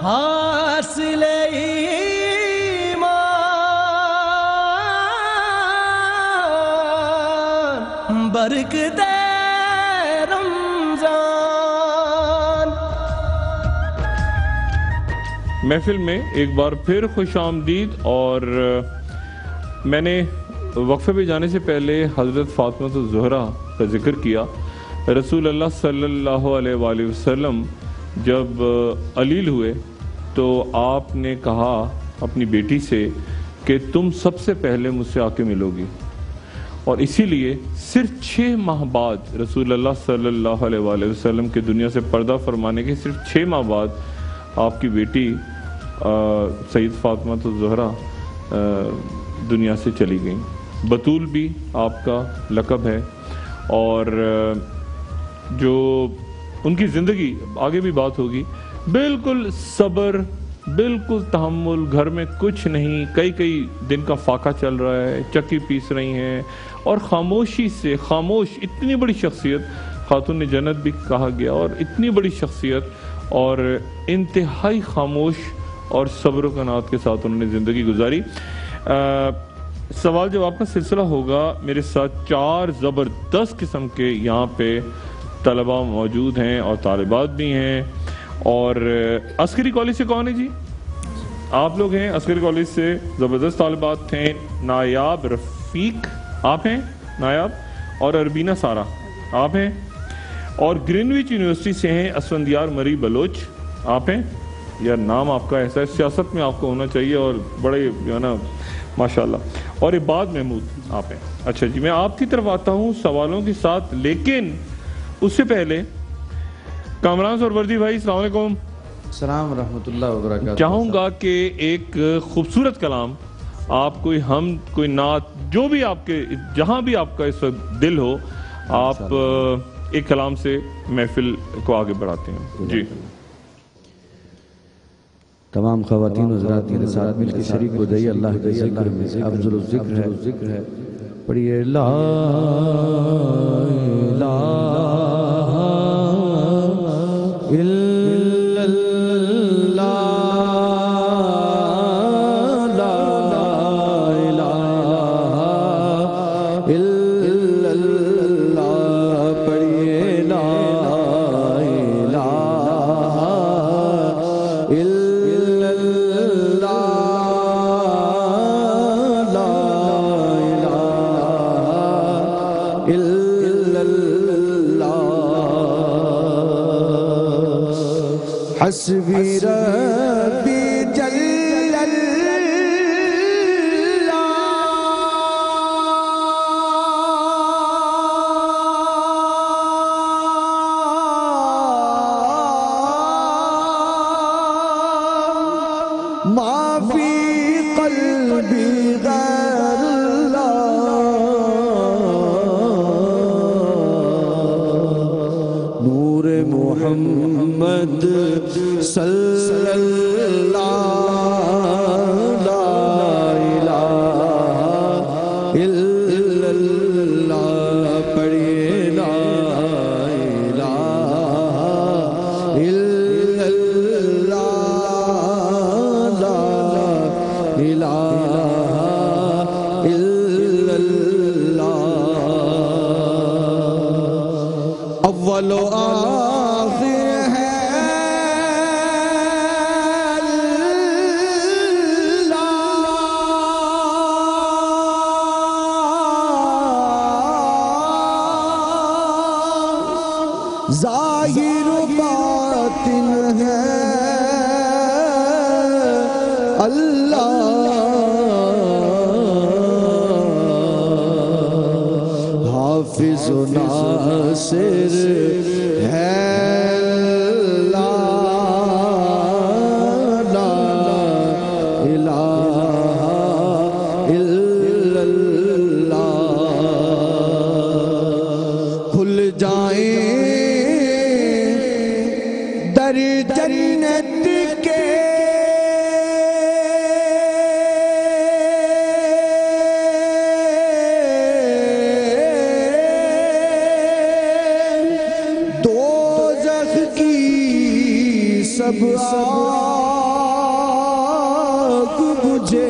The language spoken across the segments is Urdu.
حاصل ایمان برکت رمضان۔ محفل میں ایک بار پھر خوش آمدید، اور میں نے وقفے پہ جانے سے پہلے حضرت فاطمہ الزہرا کا ذکر کیا۔ رسول اللہ صلی اللہ علیہ وآلہ وسلم جب علیل ہوئے تو آپ نے کہا اپنی بیٹی سے کہ تم سب سے پہلے مجھ سے آ کے ملو گی، اور اسی لیے صرف 6 ماہ بعد رسول اللہ صلی اللہ علیہ وآلہ وسلم کے دنیا سے پردہ فرمانے کے صرف 6 ماہ بعد آپ کی بیٹی سید فاطمہ الزہرا دنیا سے چلی گئیں۔ بطول بھی آپ کا لقب ہے، اور جو ان کی زندگی آگے بھی بات ہوگی، بالکل صبر، بالکل تحمل، گھر میں کچھ نہیں، کئی دن کا فاقہ چل رہا ہے، چکی پیس رہی ہیں، اور خاموشی سے خاموش، اتنی بڑی شخصیت، خاتون جنت بھی کہا گیا، اور اتنی بڑی شخصیت اور انتہائی خاموش اور صبر و قناعت کے ساتھ انہوں نے زندگی گزاری۔ سوال جواب کا سلسلہ ہوگا۔ میرے ساتھ 4 زبردست قسم کے یہاں پہ طلباء موجود ہیں اور طالبات بھی ہیں، اور عسکری کالج سے کون ہے جی؟ آپ لوگ ہیں عسکری کالج سے، زبردست طالبات ہیں۔ نایاب رفیق آپ ہیں، نایاب، اور اربینہ سارا آپ ہیں، اور گرینوچ یونیورسٹی سے ہیں اسفندیار مری بلوچ آپ ہیں۔ یار نام آپ کا ایسا ہے، سیاست میں آپ کو ہونا چاہیے، اور بڑے جو ہے نا ماشاءاللہ۔ اور عباد محمود آپ ہیں۔ اچھا جی، میں آپ کی طرف آتا ہوں سوالوں کے ساتھ، لیکن اس سے پہلے کامران سوروردی بھائی السلام علیکم۔ السلام ورحمۃ اللہ وبرکاتہ۔ چاہوں گا کہ ایک خوبصورت کلام آپ، کوئی حمد، کوئی نعت، جو بھی آپ کے، جہاں بھی آپ کا اس وقت دل ہو، آپ ایک کلام سے محفل کو آگے بڑھاتے ہیں جی۔ تمام خواتین حضرات میرے ساتھ مل کے شریک ہو جائیے اللہ کے ذکر میں، افضل الذکر ہے، پڑھیے لا الہ الا اللہ، لا الہ الا اللہ، پڑھیے لا الہ الا حسبی ربی جل اللہ، ما فی قلبی غیر اللہ، نور محمد صلی اللہ، لا الہ الا اللہ، پڑھیے لا الہ الا اللہ، لا الہ الا اللہ، اول و آخر ہے ظاہر و باطن ہے اللہ، حافظ و ناصر ہے اللہ، لا الہ الا اللہ، کھل جائیں در جنت کے دوزخ کی سب مجھے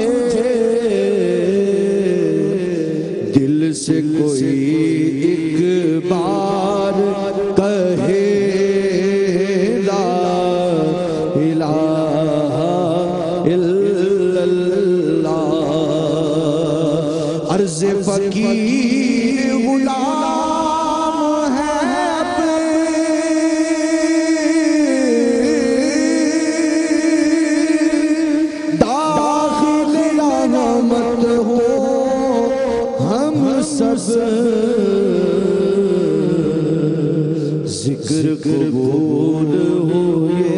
دل سے کوئی ایک بار کہے لا الہ الا اللہ، عرض فقیر غلام ہے داخل رحمت ہو ہم سب، ذکر قبول ہوئے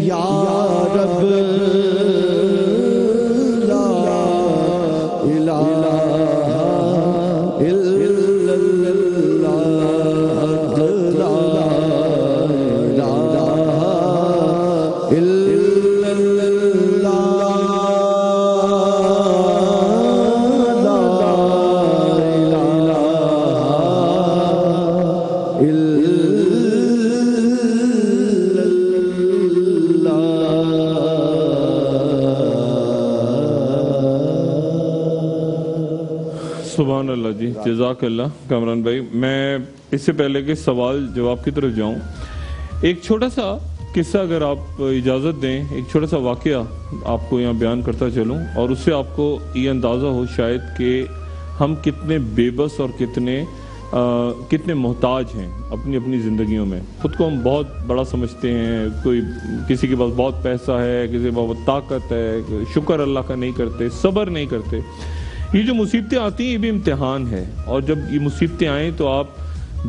یا رب لا الہ الا اللہ، لا الہ الا اللہ، لا الہ سبحان اللہ جی، جزاک اللہ کامران بھائی۔ میں اس سے پہلے کہ سوال جواب کی طرف جاؤں، ایک چھوٹا سا قصہ اگر آپ اجازت دیں، ایک چھوٹا سا واقعہ آپ کو یہاں بیان کرتا چلوں، اور اس سے آپ کو یہ اندازہ ہو شاید کہ ہم کتنے بے بس اور کتنے محتاج ہیں اپنی اپنی زندگیوں میں۔ خود کو ہم بہت بڑا سمجھتے ہیں، کوئی کسی کے پاس بہت پیسہ ہے، کسی کے پاس بہت طاقت ہے، شکر اللہ کا نہیں کرتے، صبر نہیں کرتے۔ یہ جو مصیبتیں آتی ہیں یہ بھی امتحان ہے، اور جب یہ مصیبتیں آئیں تو آپ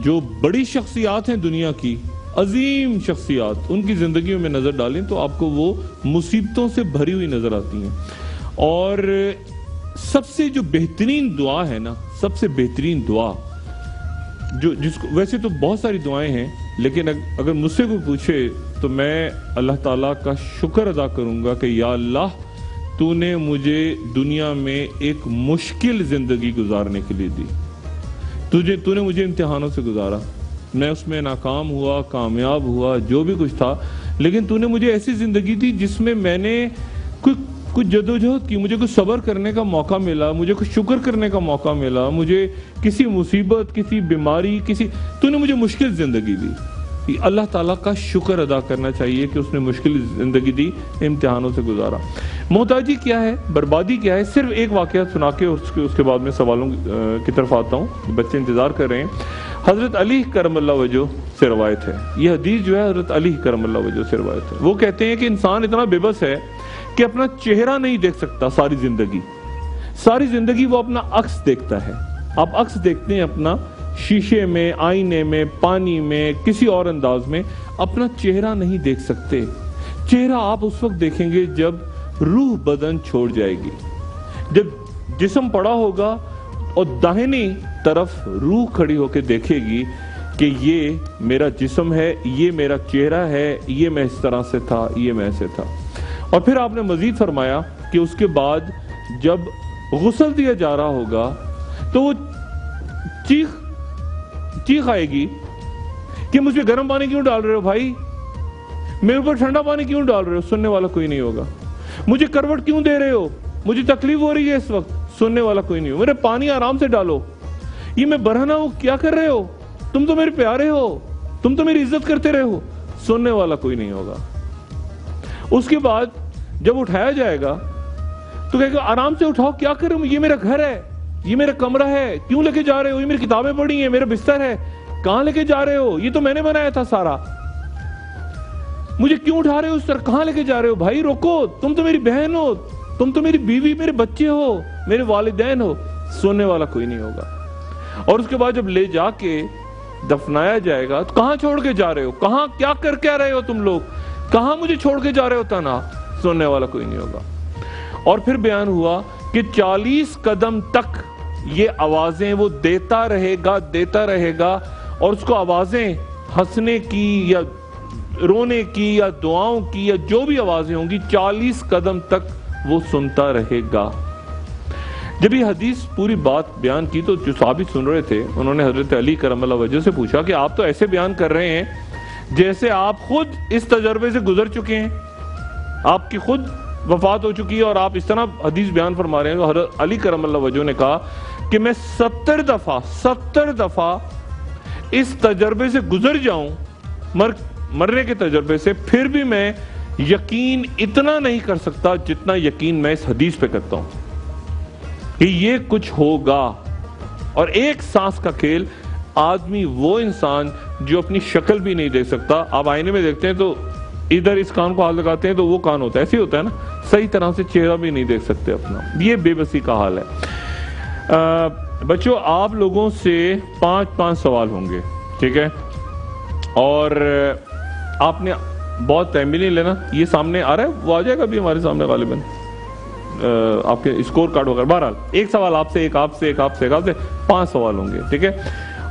جو بڑی شخصیات ہیں دنیا کی، عظیم شخصیات، ان کی زندگیوں میں نظر ڈالیں تو آپ کو وہ مصیبتوں سے بھری ہوئی نظر آتی ہیں۔ اور سب سے جو بہترین دعا ہے نا، سب سے بہترین دعا جس کو ویسے تو بہت ساری دعائیں ہیں، لیکن اگر مجھ سے کوئی پوچھے تو میں اللہ تعالیٰ کا شکر ادا کروں گا کہ یا اللہ تو نے مجھے دنیا میں ایک مشکل زندگی گزارنے کے لیے دی، تو نے مجھے امتحانوں سے گزارا، میں اس میں ناکام ہوا، کامیاب ہوا، جو بھی کچھ تھا، لیکن تو نے مجھے ایسی زندگی دی جس میں میں نے کچھ جدوجہد کی، مجھے کچھ صبر کرنے کا موقع ملا، مجھے کچھ شکر کرنے کا موقع ملا، مجھے کسی مصیبت، کسی بیماری، تو نے مجھے مشکل زندگی دی۔ اللہ تعالیٰ کا شکر ادا کرنا چاہیے کہ اس نے مشکل زندگی دی، امتحانوں سے گزارا۔ محتاجی کیا ہے، بربادی کیا ہے، صرف ایک واقعہ سنا کے اس کے بعد میں سوالوں کی طرف آتا ہوں، بچے انتظار کر رہے ہیں۔ حضرت علی کرم اللہ وجہ سے روایت ہے، یہ حدیث جو ہے حضرت علی کرم اللہ وجہ سے روایت ہے۔ وہ کہتے ہیں کہ انسان اتنا بے بس ہے کہ اپنا چہرہ نہیں دیکھ سکتا ساری زندگی وہ اپنا عکس دیکھتا ہے۔ آپ عکس دیکھتے ہیں اپنا شیشے میں، آئینے میں، پانی میں، کسی اور انداز میں، اپنا چہرہ نہیں دیکھ سکتے۔ چہرہ آپ اس وقت دیکھیں گے جب روح بدن چھوڑ جائے گی، جب جسم پڑا ہوگا اور داہنی طرف روح کھڑی ہو کے دیکھے گی کہ یہ میرا جسم ہے، یہ میرا چہرہ ہے، یہ میں اس طرح سے تھا، یہ میں ایسے تھا۔ اور پھر آپ نے مزید فرمایا کہ اس کے بعد جب غسل دیا جا رہا ہوگا تو وہ چیخ آئے گی کہ مجھ پہ گرم پانی کیوں ڈال رہے ہو بھائی، میرے اوپر ٹھنڈا پانی کیوں ڈال رہے ہو، سننے والا کوئی نہیں ہوگا۔ مجھے کروٹ کیوں دے رہے ہو، مجھے تکلیف ہو رہی ہے اس وقت، سننے والا کوئی نہیں ہو۔ میرے پانی آرام سے ڈالو، یہ میں برہنہ ہوں، کیا کر رہے ہو، تم تو میرے پیارے ہو، تم تو میری عزت کرتے رہے ہو، سننے والا کوئی نہیں ہوگا۔ اس کے بعد جب اٹھایا جائے گا تو کہے گا آرام سے اٹھاؤ، کیا کر رہے ہو، یہ میرا گھر ہے، یہ میرا کمرہ ہے، کیوں لے کے جا رہے ہو، یہ میری کتابیں پڑھی ہیں، میرا بستر ہے، کہاں لے کے جا رہے ہو، یہ تو میں نے بنایا تھا سارا، مجھے کیوں اٹھا رہے ہو اس طرح، کہاں لے کے جا رہے ہو بھائی، روکو، تم تو میری بہن ہو، تم تو میری بیوی، میرے بچے ہو، میرے والدین ہو، سننے والا کوئی نہیں ہوگا۔ اور اس کے بعد جب لے جا کے دفنایا جائے گا تو کہاں چھوڑ کے جا رہے ہو، کہاں کیا کر کے رہے ہو تم لوگ، کہاں مجھے چھوڑ کے جا رہے ہو تنہا، سننے والا کوئی نہیں ہوگا۔ اور پھر بیان ہوا کہ 40 قدم تک یہ آوازیں وہ دیتا رہے گا، اور اس کو آوازیں ہنسنے کی یا رونے کی یا دعاؤں کی یا جو بھی آوازیں ہوں گی 40 قدم تک وہ سنتا رہے گا۔ جب یہ حدیث پوری بات بیان کی تو جو صحابی سن رہے تھے انہوں نے حضرت علی کرم اللہ وجہ سے پوچھا کہ آپ تو ایسے بیان کر رہے ہیں جیسے آپ خود اس تجربے سے گزر چکے ہیں، آپ کی خود وفات ہو چکی ہے اور آپ اس طرح حدیث بیان فرما رہے ہیں. حضرت علی کرم اللہ وجہہ نے کہا کہ میں 70 دفعہ اس تجربے سے گزر جاؤں, مرنے کے تجربے سے, پھر بھی میں یقین اتنا نہیں کر سکتا جتنا یقین میں اس حدیث پہ کرتا ہوں کہ یہ کچھ ہوگا. اور ایک سانس کا کھیل, آدمی وہ انسان جو اپنی شکل بھی نہیں دیکھ سکتا. آپ آئینے میں دیکھتے ہیں تو ادھر اس کان کو ہاتھ لگاتے ہیں تو وہ کان ہوتا ہے, ایسے ہی ہوتا ہے نا, صحیح طرح سے چہرہ بھی نہیں دیکھ سکتے اپنا. یہ بے بسی کا حال ہے. بچوں آپ لوگوں سے 5 سوال ہوں گے, ٹھیک ہے, اور آپ نے بہت ٹائم بھی نہیں لینا. یہ سامنے آ رہا ہے, وہ آ جائے گا بھی ہمارے سامنے غالباً آپ کے اسکور کارڈ وغیرہ. بہرحال ایک سوال آپ سے, ایک آپ سے, ایک آپ سے, ایک آپ سے, 5 سوال ہوں گے, ٹھیک ہے,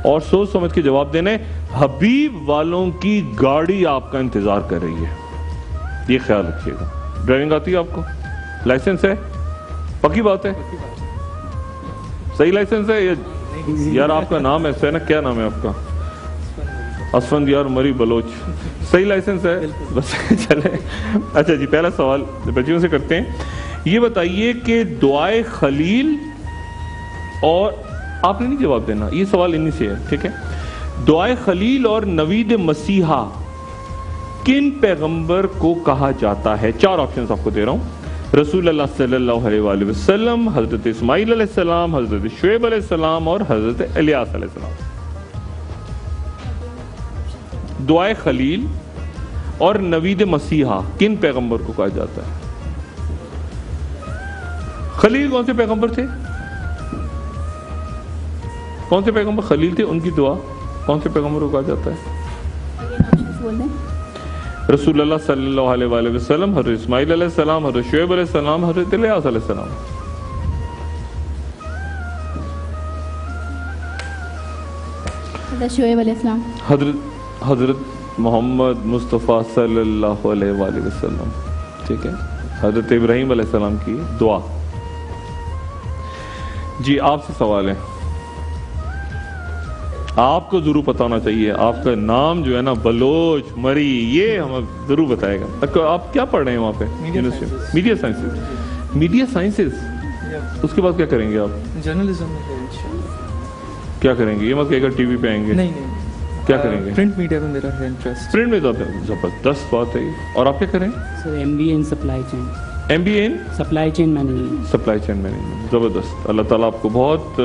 اور سوچ سمجھ کے جواب دینے. حبیب والوں کی گاڑی آپ کا انتظار کر رہی ہے, یہ خیال رکھیے گا. ڈرائیونگ آتی ہے آپ کو؟ لائسنس ہے؟ پکی بات ہے, صحیح لائسنس ہے؟ یار آپ کا نام ایسا ہے نا, کیا نام ہے آپ کا؟ اسفند یار مری بلوچ. صحیح لائسنس ہے بس چلے. اچھا جی, پہلا سوال بچیوں سے کرتے ہیں. یہ بتائیے کہ دعائے خلیل, اور آپ نے نہیں جواب دینا, یہ سوال انہی سے ہے, ٹھیک ہے, دعائے خلیل اور نوید مسیحا کن پیغمبر کو کہا جاتا ہے؟ 4 آپشنز آپ کو دے رہا ہوں. رسول اللہ صلی اللہ علیہ وآلہ وسلم, حضرت اسماعیل علیہ السلام, حضرت شعیب علیہ السلام, اور حضرت الیاس علیہ السلام. دعائے خلیل اور نوید مسیحا کن پیغمبر کو کہا جاتا ہے؟ خلیل کون سے پیغمبر تھے؟ کون سے پیغمبر خلیل تھے؟ ان کی دعا کون سے پیغمبر کو کہا جاتا ہے؟ رسول اللہ صلی اللہ علیہ وآلہ وسلم, حضرت اسماعیل علیہ السلام, حضرت شعیب علیہ السلام, حضرت الیاس علیہ السلام. حضرت شعیب علیہ السلام. حضرت محمد مصطفیٰ صلی اللہ علیہ وآلہ وسلم, ٹھیک ہے, حضرت ابراہیم علیہ السلام کی دعا. جی آپ سے سوال ہے, آپ کو ضرور پتہ ہونا چاہیے. آپ کا نام جو ہے نا بلوچ مری, یہ ہمیں ضرور بتائے گا. آپ کیا پڑھ رہے ہیں وہاں پہ؟ Media sciences. میڈیا سائنسز, اس کے بعد کیا کریں گے آپ؟ جرنلزم. کیا کریں گے؟ یہ مت کہے گا ٹی وی پہ آئیں گے. نہیں, کیا کریں گے؟ پرنٹ میڈیا میں میرا ہے انٹرسٹ. پرنٹ میں تو زبردست بات ہے. اور آپ کیا کریں؟ Sir M B A in supply chain. M B A in supply chain management. Supply chain management, زبردست. اللہ تعالیٰ آپ کو بہت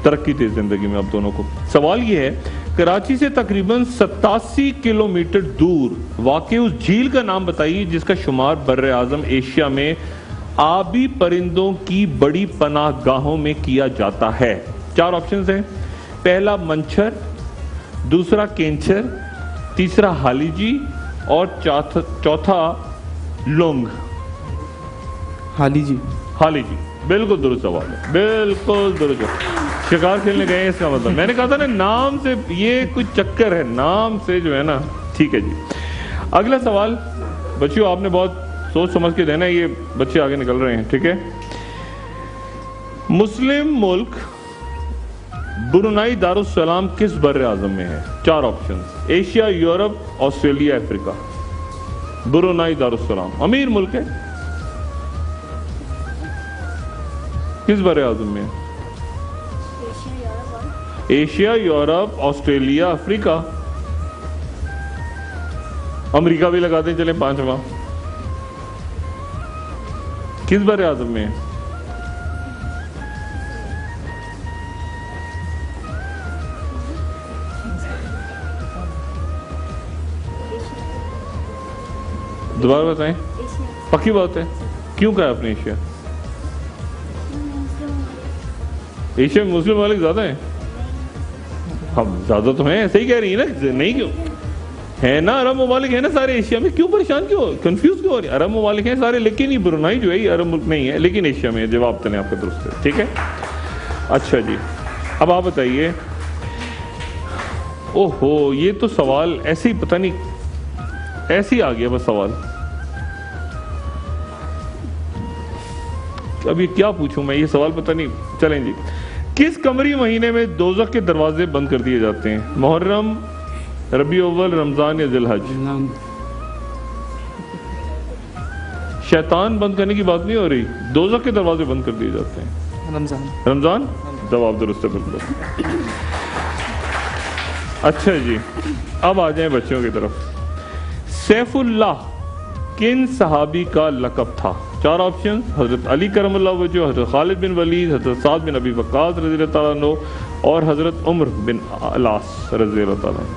ترقی دے زندگی میں آپ دونوں کو. سوال یہ ہے, کراچی سے تقریباً 87 کلومیٹر دور واقع اس جھیل کا نام بتائیے جس کا شمار بر اعظم ایشیا میں آبی پرندوں کی بڑی پناہ گاہوں میں کیا جاتا ہے. 4 آپشنز ہیں. پہلا منچھر, دوسرا کینچر, تیسرا حالی جی, اور چوتھا لونگ. حالی جی. حالی جی بالکل درست جواب ہے, بالکل درست جواب. شکار کھیلنے گئے ہیں اس کا مطلب, میں نے کہا تھا نا نام سے یہ کچھ چکر ہے, نام سے جو ہے نا. ٹھیک ہے جی, اگلا سوال بچیوں آپ نے بہت سوچ سمجھ کے دینا ہے, یہ بچے آگے نکل رہے ہیں, ٹھیک ہے. مسلم ملک برونائی دارالسلام کس بر اعظم میں ہے؟ 4 آپشنز. ایشیا, یورپ, آسٹریلیا, افریقہ. برونائی دارالسلام امیر ملک ہے, کس بر اعظم میں؟ ایشیا, یورپ, آسٹریلیا, افریقہ. امریکہ بھی لگاتے ہیں, چلیں 5واں. کس بر اعظم میں؟ دوبارہ بتائیں, پکی بات ہے. کیوں کہا آپ نے ایشیا؟ ایشیا میں مسلم ممالک زیادہ ہیں. ہم زیادہ تو ہیں, صحیح کہہ رہی ہیں نا, نہیں کیوں ہے نا, عرب ممالک ہیں نا سارے ایشیا میں. کیوں پریشان, کیوں کنفیوز کیوں ہو رہی ہیں؟ عرب ممالک ہیں سارے, لیکن یہ برونائی جو ہے یہ عرب ملک نہیں ہے, لیکن ایشیا میں. جواب تو نہیں آپ کا درست ہے, ٹھیک ہے. اچھا جی, اب آپ بتائیے. اوہو, یہ تو سوال ایسے ہی پتہ نہیں ایسے ہی آ گیا بس سوال. اب یہ کیا پوچھوں میں, یہ سوال پتہ نہیں. چلیں جی, کس قمری مہینے میں دوزخ کے دروازے بند کر دیے جاتے ہیں؟ محرم, ربیع اول, رمضان یا ذی الحج؟ شیطان بند کرنے کی بات نہیں ہو رہی، دوزخ کے دروازے بند کر دیے جاتے ہیں؟ رمضان. رمضان. جواب درست ہے بالکل. اچھا جی، اب آ جائیں بچوں کی طرف. سیف اللہ کن صحابی کا لقب تھا؟ 4 آپشن: حضرت علی کرم اللہ وجہ، حضرت خالد بن ولید، حضرت سعد بن ابی وقاص رضی اللہ تعالیٰ عنہ، اور حضرت عمر بن العاص رضی اللہ تعالیٰ عنہ.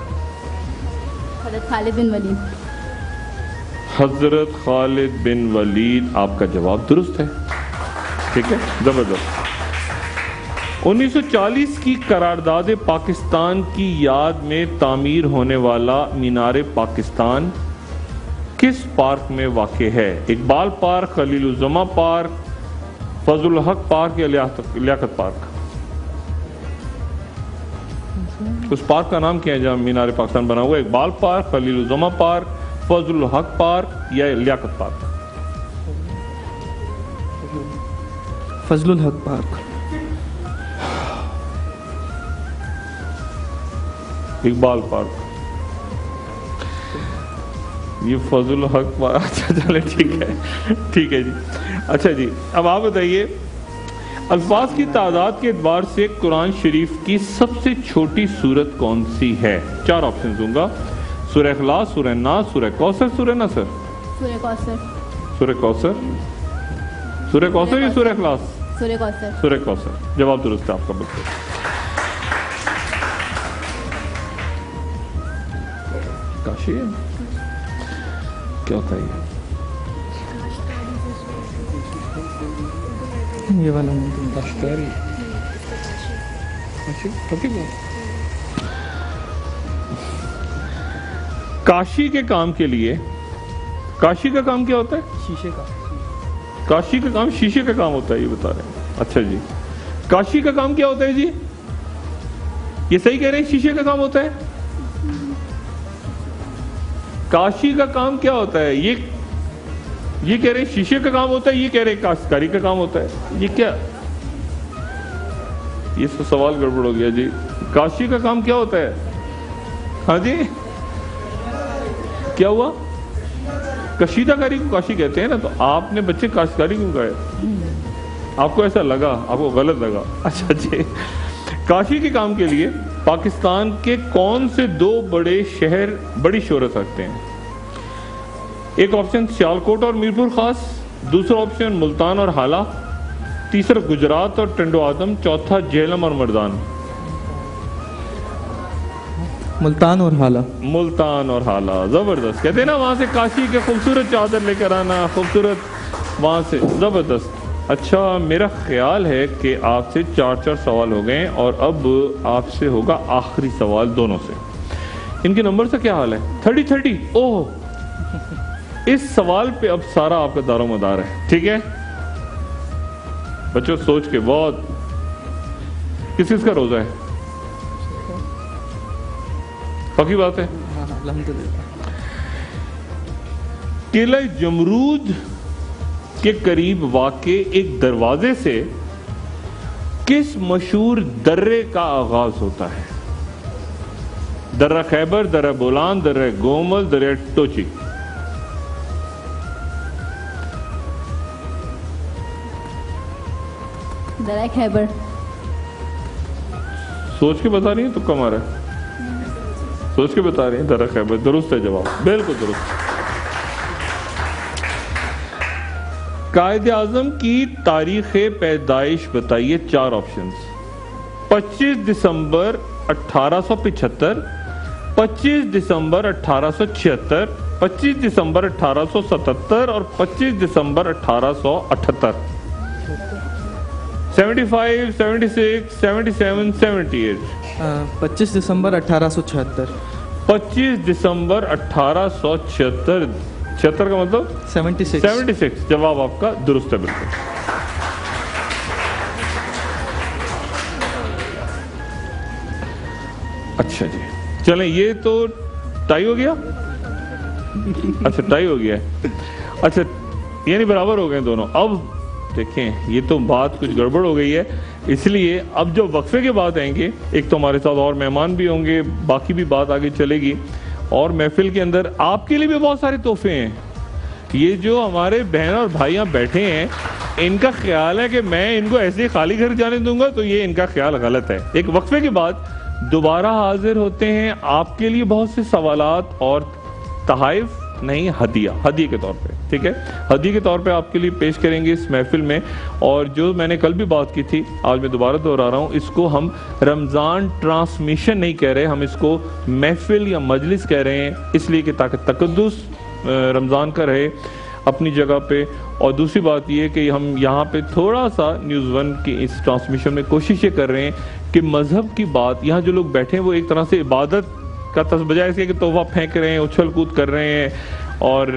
حضرت خالد بن ولید. حضرت خالد بن ولید آپ کا جواب درست ہے. ٹھیک ہے، زبردست. 1940 کی قرارداد پاکستان کی یاد میں تعمیر ہونے والا مینار پاکستان کس پارک میں واقع ہے؟ اقبال پارک، خلیل الزماں پارک، فضل الحق پارک یا لیاقت پارک؟ اس پارک کا نام کیا ہے جہاں مینار پاکستان بنا ہوا ہے؟ اقبال پارک، خلیل الزماں پارک، فضل الحق پارک یا لیاقت پارک؟ فضل الحق پارک. اقبال پارک. یہ فضل الحق پارک. اچھا چلے ٹھیک ہے جی. اچھا جی، اب آپ بتائیے الفاظ کی تعداد کے اعتبار سے قرآن شریف کی سب سے چھوٹی سورت کون سی ہے؟ 4 آپشن دوں گا: سورہ اخلاص، سورہ ناس، سورہ کوثر، سورہ نصر. سورہ کوثر. سورہ کوثر. سورہ کوثر یا سورہ اخلاص؟ سورہ کوثر. سورہ کوثر. جواب درست ہے آپ کا بالکل. کاشی ہے کیا ہوتا ہے یہ والا کاشی کے کام کے لیے، کاشی کا کام کیا ہوتا ہے؟ شیشے کا. کاشی کا کام شیشے کا کام ہوتا ہے، یہ بتا رہے ہیں. اچھا جی، کاشی کا کام کیا ہوتا ہے جی؟ یہ صحیح کہہ رہے ہیں شیشے کا کام ہوتا ہے؟ کاشی کا کام کیا ہوتا ہے؟ یہ کہہ رہے ہیں شیشے کا کام ہوتا ہے، یہ کہہ رہے ہیں کاشتکاری کا کام ہوتا ہے. یہ کیا، یہ سوال گڑبڑ ہو گیا جی. کاشی کا کام کیا ہوتا ہے؟ ہاں جی کیا ہوا؟ کشیدہ کاری کو کاشی کہتے ہیں نا. تو آپ نے بچے کاشتکاری کیوں کہا؟ آپ کو ایسا لگا، آپ کو غلط لگا. اچھا جی، کاشی کے کام کے لیے پاکستان کے کون سے 2 بڑے شہر بڑی شہرت رکھتے ہیں؟ ایک آپشن سیالکوٹ اور میرپور خاص، دوسرا آپشن ملتان اور حالہ، تیسرا گجرات اور ٹنڈو آدم، چوتھا جہلم اور مردان. ملتان اور حالہ. ملتان اور حالہ. زبردست. کہتے ہیں نا وہاں سے کاشی کے خوبصورت چادر لے کر آنا، خوبصورت وہاں سے. زبردست. اچھا، میرا خیال ہے کہ آپ سے 4 سوال ہو گئے اور اب آپ سے ہوگا آخری سوال دونوں سے. ان کے نمبر سے کیا حال ہے؟ 30. اوہ، اس سوال پہ اب سارا آپ کا دار و مدار ہے. ٹھیک ہے بچوں، سوچ کے بہت. کس کا روزہ ہے؟ پکی بات ہے. الحمدللہ. قلعہ جمرود کے قریب واقع ایک دروازے سے کس مشہور درے کا آغاز ہوتا ہے؟ درہ خیبر، درہ بولان، درہ گومل، درہ ٹوچی. درہ خیبر. سوچ کے بتا رہی ہیں؟ تو کم آ رہا ہے. سوچ کے بتا رہی ہیں درہ خیبر. درست ہے جواب، بالکل درست. قائد اعظم کی تاریخ پیدائش بتائیے. 4 آپشنز: 25 دسمبر 1875، 25 دسمبر 1876، 25 دسمبر 1877 اور 25 دسمبر 1878. 75، 76، 77، 78. 25 دسمبر 1876. 25 دسمبر 1876. 76 کا مطلب 76. جواب آپ کا درست ہے بالکل. اچھا جی، چلیں یہ تو ٹائی ہو گیا. اچھا ٹائی ہو گیا ہے. اچھا یعنی برابر ہو گئے دونوں. اب دیکھیں یہ تو بات کچھ گڑبڑ ہو گئی ہے، اس لیے اب جو وقفے کے بعد آئیں گے، ایک تو ہمارے ساتھ اور مہمان بھی ہوں گے، باقی بھی بات آگے چلے گی، اور محفل کے اندر آپ کے لیے بھی بہت سارے تحفے ہیں. یہ جو ہمارے بہن اور بھائی یہاں بیٹھے ہیں ان کا خیال ہے کہ میں ان کو ایسے خالی گھر جانے دوں گا، تو یہ ان کا خیال غلط ہے۔ ایک وقفے کے بعد دوبارہ حاضر ہوتے ہیں آپ کے لیے بہت سے سوالات اور تحائف نہیں، ہدیہ کے طور پہ، ٹھیک ہے؟ ہدیہ کے طور پہ آپ کے لیے پیش کریں گے اس محفل میں۔ اور جو میں نے کل بھی بات کی تھی، آج میں دوبارہ دہرا رہا ہوں، اس کو ہم رمضان ٹرانسمیشن نہیں کہہ رہے، ہم اس کو محفل یا مجلس کہہ رہے ہیں، اس لیے کہ تاکہ تقدس رمضان کا رہے اپنی جگہ پہ۔ اور دوسری بات یہ کہ ہم یہاں پہ تھوڑا سا نیوز ون کی اس ٹرانسمیشن میں کوشش یہ کر رہے ہیں کہ مذہب کی بات، یہاں جو لوگ بیٹھے ہیں وہ ایک طرح سے عبادت کا بجائے اس کہ تحفہ پھینک رہے ہیں، اچھل کود کر رہے ہیں، اور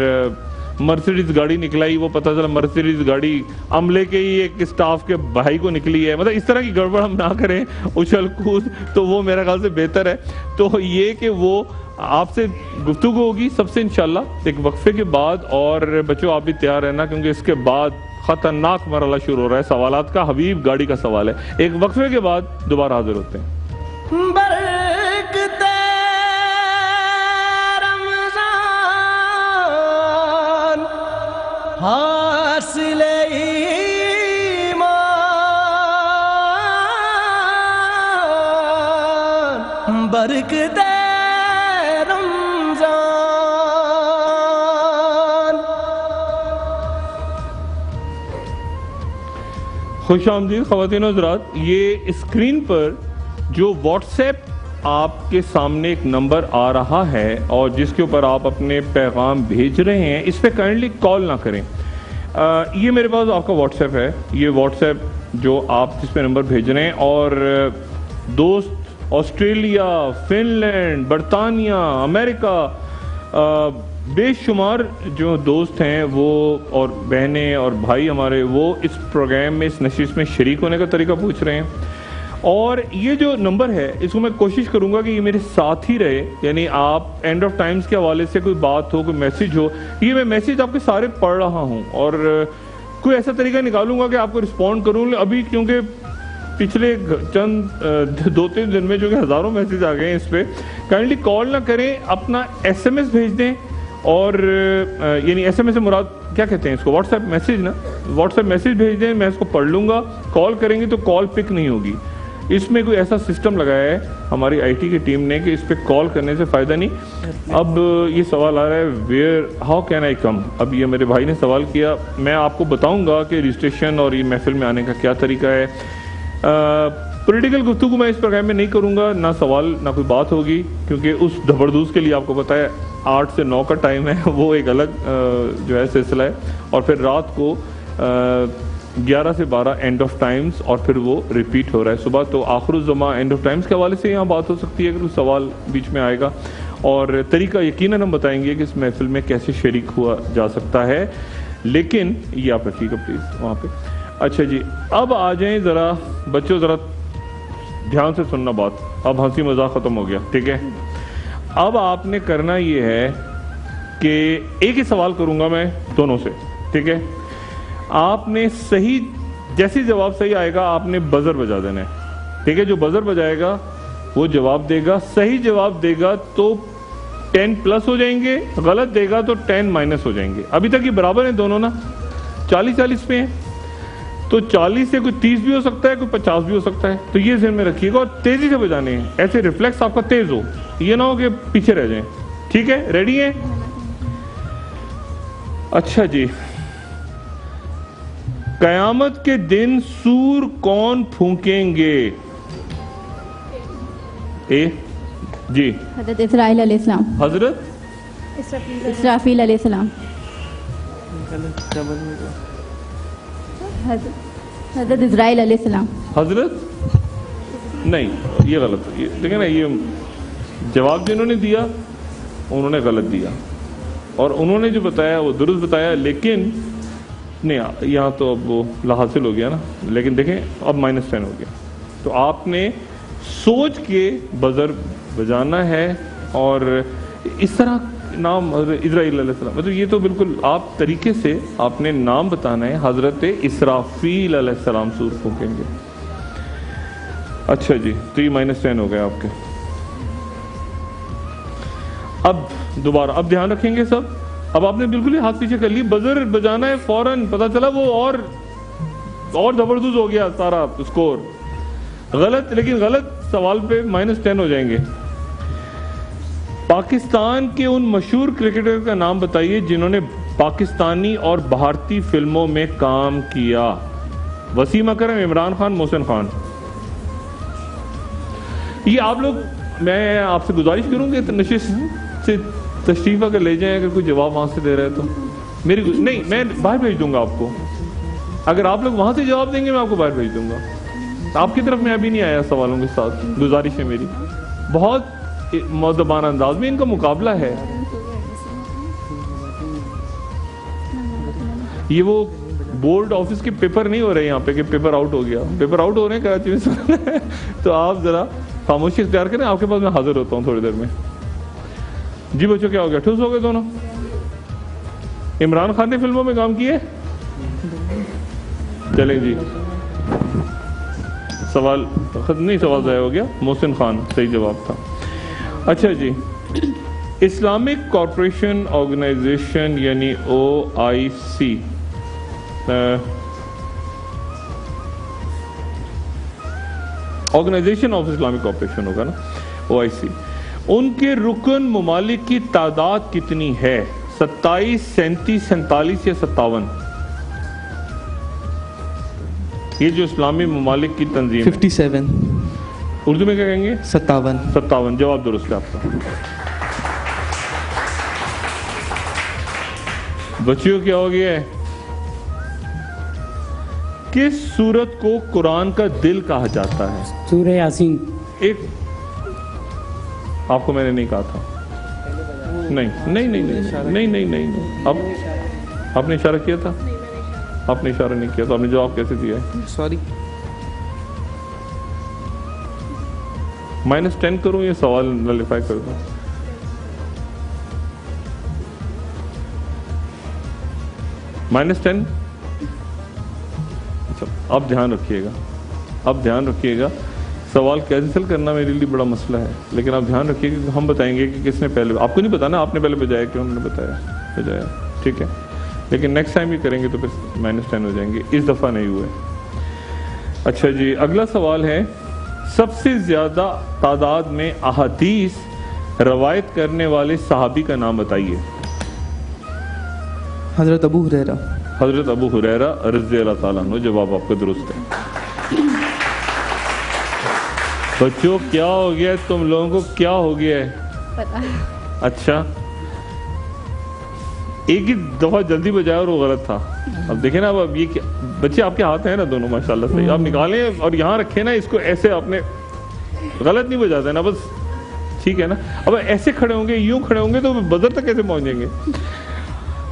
مرسیڈیز گاڑی نکلائی، وہ پتہ چلا مرسیڈیز گاڑی عملے کے ہی ایک اسٹاف کے بھائی کو نکلی ہے، مطلب اس طرح کی گڑبڑ ہم نہ کریں، اچھل کود، تو وہ میرا خیال سے بہتر ہے۔ تو یہ کہ وہ آپ سے گفتگو ہوگی سب سے انشاءاللہ ایک وقفے کے بعد۔ اور بچوں آپ بھی تیار رہنا، کیونکہ اس کے بعد خطرناک مرحلہ شروع ہو رہا ہے سوالات کا۔ حبیب گاڑی کا سوال ہے، ایک وقفے کے بعد دوبارہ حاضر ہوتے ہیں۔ برکتے رمضان حاصل ایمان، برکتے خوش آمدید خواتین و حضرات۔ یہ اسکرین پر جو واٹس ایپ آپ کے سامنے ایک نمبر آ رہا ہے اور جس کے اوپر آپ اپنے پیغام بھیج رہے ہیں، اس پہ کائنڈلی کال نہ کریں۔ یہ میرے پاس آپ کا واٹس ایپ ہے، یہ واٹس ایپ جو آپ جس پہ نمبر بھیج رہے ہیں، اور دوست آسٹریلیا، فن لینڈ، برطانیہ، امریکہ، بے شمار جو دوست ہیں وہ اور بہنیں اور بھائی ہمارے، وہ اس پروگرام میں، اس نشست میں شریک ہونے کا طریقہ پوچھ رہے ہیں۔ اور یہ جو نمبر ہے اس کو میں کوشش کروں گا کہ یہ میرے ساتھ ہی رہے، یعنی آپ اینڈ آف ٹائمز کے حوالے سے کوئی بات ہو، کوئی میسیج ہو، یہ میں میسیج آپ کے سارے پڑھ رہا ہوں، اور کوئی ایسا طریقہ نکالوں گا کہ آپ کو رسپونڈ کروں۔ ابھی کیونکہ پچھلے چند 2-3 دن میں جو کہ ہزاروں میسیج آ گئے ہیں اس پہ، کائنڈلی کال نہ کریں، اپنا ایس ایم ایس بھیج دیں، اور یعنی ایس ایم ایس سے مراد کیا کہتے ہیں اس کو، واٹس ایپ میسیج نا، واٹس ایپ میسیج بھیج دیں، میں اس کو پڑھ لوں گا۔ کال کریں گے تو کال پک نہیں ہوگی، اس میں کوئی ایسا سسٹم لگایا ہے ہماری آئی ٹی کی ٹیم نے کہ اس پہ کال کرنے سے فائدہ نہیں۔ اب یہ سوال آ رہا ہے ہاؤ کین آئی کم، اب یہ میرے بھائی نے سوال کیا، میں آپ کو بتاؤں گا کہ رجسٹریشن اور یہ محفل میں آنے کا کیا طریقہ ہے۔ پولیٹیکل گفتگو میں اس پروگرام میں نہیں کروں گا، نہ سوال نہ کوئی بات ہوگی، کیونکہ اس زبردوز کے لیے آپ کو پتہ ہے 8 سے 9 کا ٹائم ہے، وہ ایک الگ جو ہے سلسلہ ہے، اور پھر رات کو 11 سے 12 اینڈ آف ٹائمز، اور پھر وہ ریپیٹ ہو رہا ہے صبح۔ تو آخر الزماں اینڈ آف ٹائمز کے حوالے سے یہاں بات ہو سکتی ہے اگر کوئی سوال بیچ میں آئے گا، اور طریقہ یقیناً ہم بتائیں گے کہ اس محفل میں کیسے شریک ہوا جا سکتا ہے۔ لیکن یہ آپ رکھیے گا پلیز وہاں پہ۔ اچھا جی، اب آ جائیں ذرا بچوں، ذرا دھیان سے سننا بات، اب ہنسی مذاق ختم ہو گیا، ٹھیک ہے؟ اب آپ نے کرنا یہ ہے کہ ایک ہی سوال کروں گا میں دونوں سے، ٹھیک ہے؟ آپ نے صحیح، جیسی جواب صحیح آئے گا آپ نے بزر بجا دینا ہے، ٹھیک ہے؟ جو بزر بجائے گا وہ جواب دے گا، صحیح جواب دے گا تو 10 پلس ہو جائیں گے، غلط دے گا تو 10 مائنس ہو جائیں گے۔ ابھی تک یہ برابر ہیں دونوں نا، 40-40 پہ ہیں، تو 40 سے کوئی 30 بھی ہو سکتا ہے، کوئی 50 بھی ہو سکتا ہے، تو یہ ذہن میں رکھیے گا، اور تیزی سے بجانے ہیں، ایسے ریفلیکس آپ کا تیز ہو، یہ نہ ہو کہ پیچھے رہ جائیں، ٹھیک ہے؟ ریڈی ہیں؟ اچھا جی، قیامت کے دن سور کون پھونکیں گے؟ جی، حضرت اسرائیل علیہ السلام، حضرت اسرافیل علیہ السلام، حضرت اسرائیل علیہ السلام، حضرت نہیں، یہ غلط ہے، دیکھیں نا، یہ جواب جنہوں نے دیا انہوں نے غلط دیا، اور انہوں نے جو بتایا وہ درست بتایا، لیکن نہیں، یہاں تو اب وہ لاحاصل ہو گیا نا، لیکن دیکھیں اب -10 ہو گیا، تو آپ نے سوچ کے بزر بجانا ہے، اور اس طرح نام حضرت اسرائیل علیہ السلام، مطلب یہ تو بالکل آپ طریقے سے آپ نے نام بتانا ہے، حضرت اسرافیل علیہ السلام سور پھونکیں گے۔ اچھا جی، تو یہ -10 ہو گیا آپ کے۔ اب دوبارہ، اب دھیان رکھیں گے سب، اب آپ نے بالکل ہی ہاتھ پیچھے کر لی, بزر بجانا ہے فوراً, پتا چلا وہ اور زبردست ہو گیا سارا اسکور. غلط, لیکن غلط سوال پہ -10 ہو جائیں گے. پاکستان کے ان مشہور کرکٹر کا نام بتائیے جنہوں نے پاکستانی اور بھارتی فلموں میں کام کیا. وسیم اکرم, عمران خان, محسن خان. یہ آپ لوگ, میں آپ سے گزارش کروں کہ نشست سے تشریف اگر لے جائیں, اگر کوئی جواب وہاں سے دے رہا ہے تو میری نہیں, میں باہر بھیج دوں گا آپ کو. اگر آپ لوگ وہاں سے جواب دیں گے میں آپ کو باہر بھیج دوں گا. آپ کی طرف میں ابھی نہیں آیا سوالوں کے ساتھ. گزارش ہے میری, بہت مؤدبانہ انداز میں ان کا مقابلہ ہے. یہ وہ بورڈ آفس کے پیپر نہیں ہو رہے یہاں پہ کہ پیپر آؤٹ ہو گیا. پیپر آؤٹ ہو رہے ہیں کراچی میں. تو آپ ذرا خاموشی اختیار کریں, آپ کے پاس میں حاضر ہوتا ہوں تھوڑی دیر میں. جی بچوں, کیا ہو گیا, ٹھوس ہو گئے دونوں؟ عمران خان نے فلموں میں کام کیے؟ چلیں جی, سوال ضائع ہو گیا. محسن خان صحیح جواب تھا. اچھا جی, اسلامک کارپوریشن آرگنائزیشن یعنی OIC, organization of Islamic corporation ہوگا نا, OIC, ان کے رکن ممالک کی تعداد کتنی ہے؟ 27, 37, 47 یا 57؟ یہ جو اسلامی ممالک کی تنظیم 57. اردو میں کیا کہیں گے؟ 57. جواب درست ہے آپ کا. بچیوں کیا ہو گیا ہے؟ کس سورت کو قرآن کا دل کہا جاتا ہے؟ سورہ یاسین. ایک آپ کو میں نے نہیں کہا تھا. نہیں, اب آپ نے اشارہ کیا تھا. آپ نے اشارہ نہیں کیا تو آپ نے جواب کیسے دیا ہے؟ سوری. -10 کروں یا سوال نلیفائی کر دوں؟ -10. اچھا, اب دھیان رکھیے گا, سوال کینسل کرنا میرے لیے بڑا مسئلہ ہے, لیکن آپ دھیان رکھیے گا کہ ہم بتائیں گے کہ کس نے پہلے, آپ کو نہیں بتانا آپ نے پہلے بجایا کہ انہوں نے بجایا, ٹھیک ہے. لیکن نیکسٹ ٹائم بھی کریں گے تو پھر -10 ہو جائیں گے. اس دفعہ نہیں ہوئے. اچھا جی, اگلا سوال ہے, سب سے زیادہ تعداد میں احادیث روایت کرنے والے صحابی کا نام بتائیے. حضرت ابو ہریرہ. حضرت ابو ہریرہ رضی اللہ تعالیٰ عنہ. جواب آپ کا درست ہے. بچوں کیا ہو گیا ہے تم لوگوں کو, کیا ہو گیا ہے؟ پتہ. اچھا, ایک ہی دفعہ جلدی بجایا اور وہ غلط تھا. اب دیکھیں نا, اب یہ بچے آپ کے ہاتھ ہیں نا دونوں ماشاءاللہ صحیح, آپ نکالیں اور یہاں رکھیں نا, اس کو ایسے آپ نے غلط نہیں بجاتا ہے نا, بس ٹھیک ہے نا. اب ایسے کھڑے ہوں گے, یوں کھڑے ہوں گے تو بزر تک کیسے پہنچیں گے؟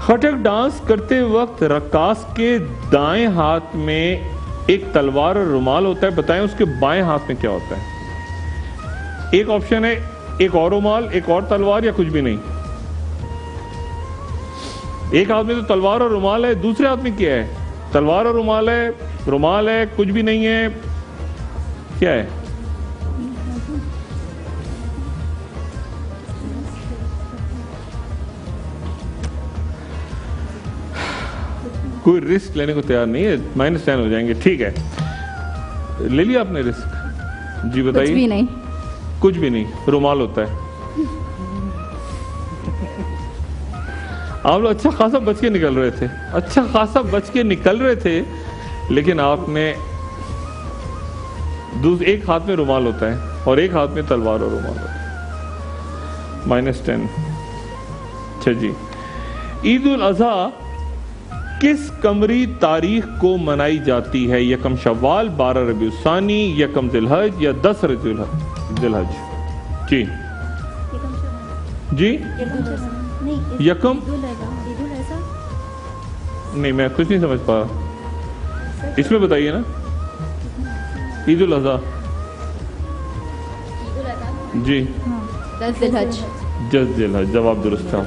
خٹک ڈانس کرتے وقت رقاص کے دائیں ہاتھ میں ایک تلوار اور رومال ہوتا ہے, بتائیں اس کے بائیں ہاتھ میں کیا ہوتا ہے؟ ایک آپشن ہے ایک اور رومال, ایک اور تلوار, یا کچھ بھی نہیں. ایک ہاتھ میں تو تلوار اور رومال ہے, دوسرے ہاتھ میں کیا ہے؟ تلوار اور رومال ہے, کچھ بھی نہیں ہے, کیا ہے؟ کوئی رسک لینے کو تیار نہیں ہے. -10 ہو جائیں گے. ٹھیک ہے, لے لیا آپ نے رسک. جی بتائیے. کچھ بھی نہیں. کچھ بھی نہیں, رومال ہوتا ہے. آپ لوگ اچھا خاصا بچ کے نکل رہے تھے, لیکن آپ نے ایک ہاتھ میں رومال ہوتا ہے اور ایک ہاتھ میں تلوار اور رومال ہوتا ہے. -10. اچھا جی, عید الاضحیٰ کس قمری تاریخ کو منائی جاتی ہے؟ 1 شوال, 12 ربیع الثانی, 1 ذی الحج یا 10 ذی الحج؟ جی جی, 1 نہیں, میں کچھ نہیں سمجھ پا رہا, اس میں بتائیے نا. عید الاضحیٰ جی 10 ذی الحج. 10 ذی الحج, جواب درست تھا.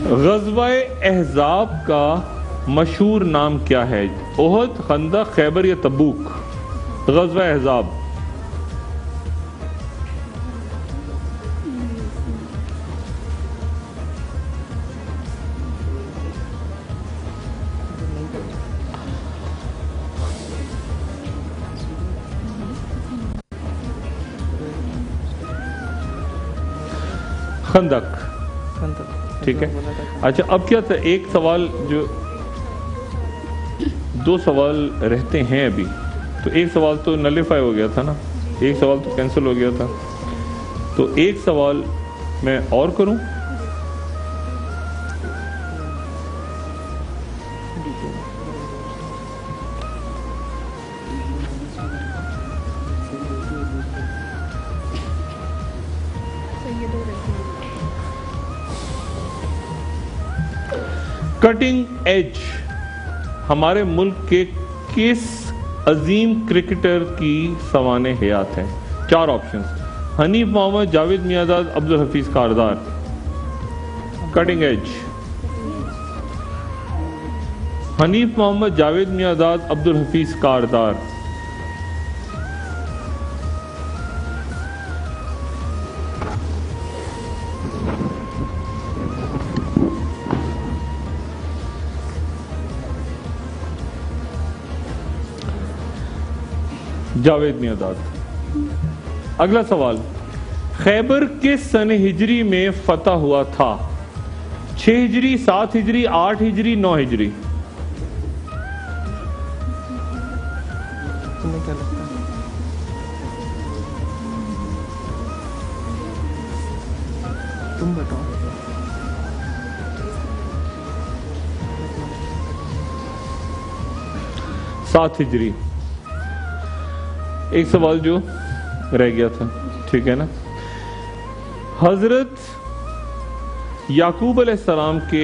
غزوہ احزاب کا مشہور نام کیا ہے؟ احد, خندق, خیبر یا تبوک؟ غزوہ احزاب. خندق. ٹھیک ہے. اچھا اب کیا تھا ایک سوال جو 2 سوال رہتے ہیں ابھی, تو ایک سوال تو نلیفائی ہو گیا تھا نا, ایک سوال تو کینسل ہو گیا تھا, تو ایک سوال میں اور کروں. کٹنگ ایج ہمارے ملک کے کس عظیم کرکٹر کی سوانح حیات ہیں؟ 4 آپشنز: حنیف محمد, جاوید میانداد, عبدالحفیظ کاردار. کٹنگ ایج: حنیف محمد, جاوید میانداد, عبدالحفیظ کاردار. جاوید میانداد. اگلا سوال: خیبر کس سن ہجری میں فتح ہوا تھا؟ 6 ہجری, 7 ہجری, 8 ہجری, 9 ہجری. تمہیں کیا لگتا ہے؟ تم بتاؤ. 7 ہجری. ایک سوال جو رہ گیا تھا, ٹھیک ہے نا. حضرت یعقوب علیہ السلام کے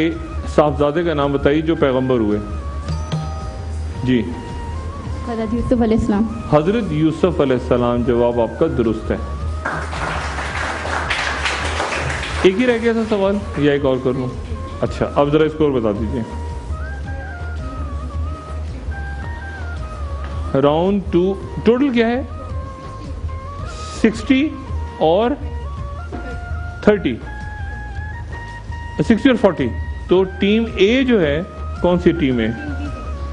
صاحبزادے کا نام بتائیے جو پیغمبر ہوئے. جی. حضرت یوسف علیہ السلام. حضرت یوسف علیہ السلام. جواب آپ کا درست ہے. ایک ہی رہ گیا تھا سوال یا ایک اور کر لوں؟ اچھا اب ذرا اسکور بتا دیجیے. راؤنڈ 2 ٹوٹل کیا ہے؟ 60 اور 30, 60 اور 40. تو ٹیم اے جو ہے, کون سی ٹیم ہے؟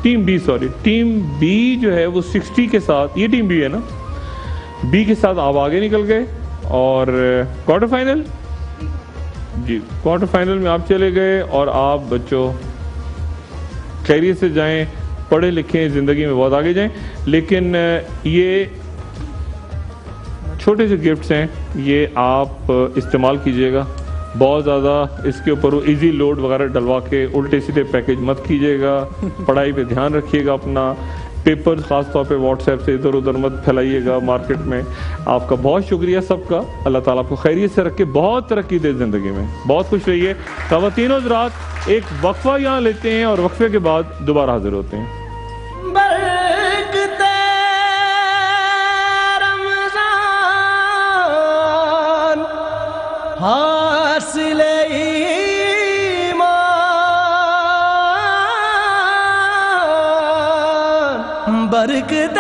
Team B, sorry, team B جو ہے وہ 60 کے ساتھ, یہ ٹیم بی ہے نا, بی کے ساتھ آپ آگے نکل گئے. اور کوارٹر فائنل, جی کوارٹر فائنل میں آپ چلے گئے. اور آپ بچوں خیریت سے جائیں, پڑھے لکھیں, زندگی میں بہت آگے جائیں. لیکن یہ چھوٹے سے گفٹس ہیں, یہ آپ استعمال کیجئے گا. بہت زیادہ اس کے اوپر ایزی لوڈ وغیرہ ڈلوا کے الٹے سیدھے پیکج مت کیجئے گا. پڑھائی پہ دھیان رکھیے گا اپنا. پیپر خاص طور پہ واٹس ایپ سے ادھر ادھر مت پھیلائیے گا مارکیٹ میں. آپ کا بہت شکریہ سب کا. اللہ تعالیٰ آپ کو خیریت سے رکھے, بہت ترقی دے زندگی میں, بہت خوش رہیے. خواتین و حضرات ایک وقفہ یہاں لیتے ہیں اور وقفے کے بعد دوبارہ حاضر ہوتے ہیں. برکت رمضان حاصل ایمان, برکت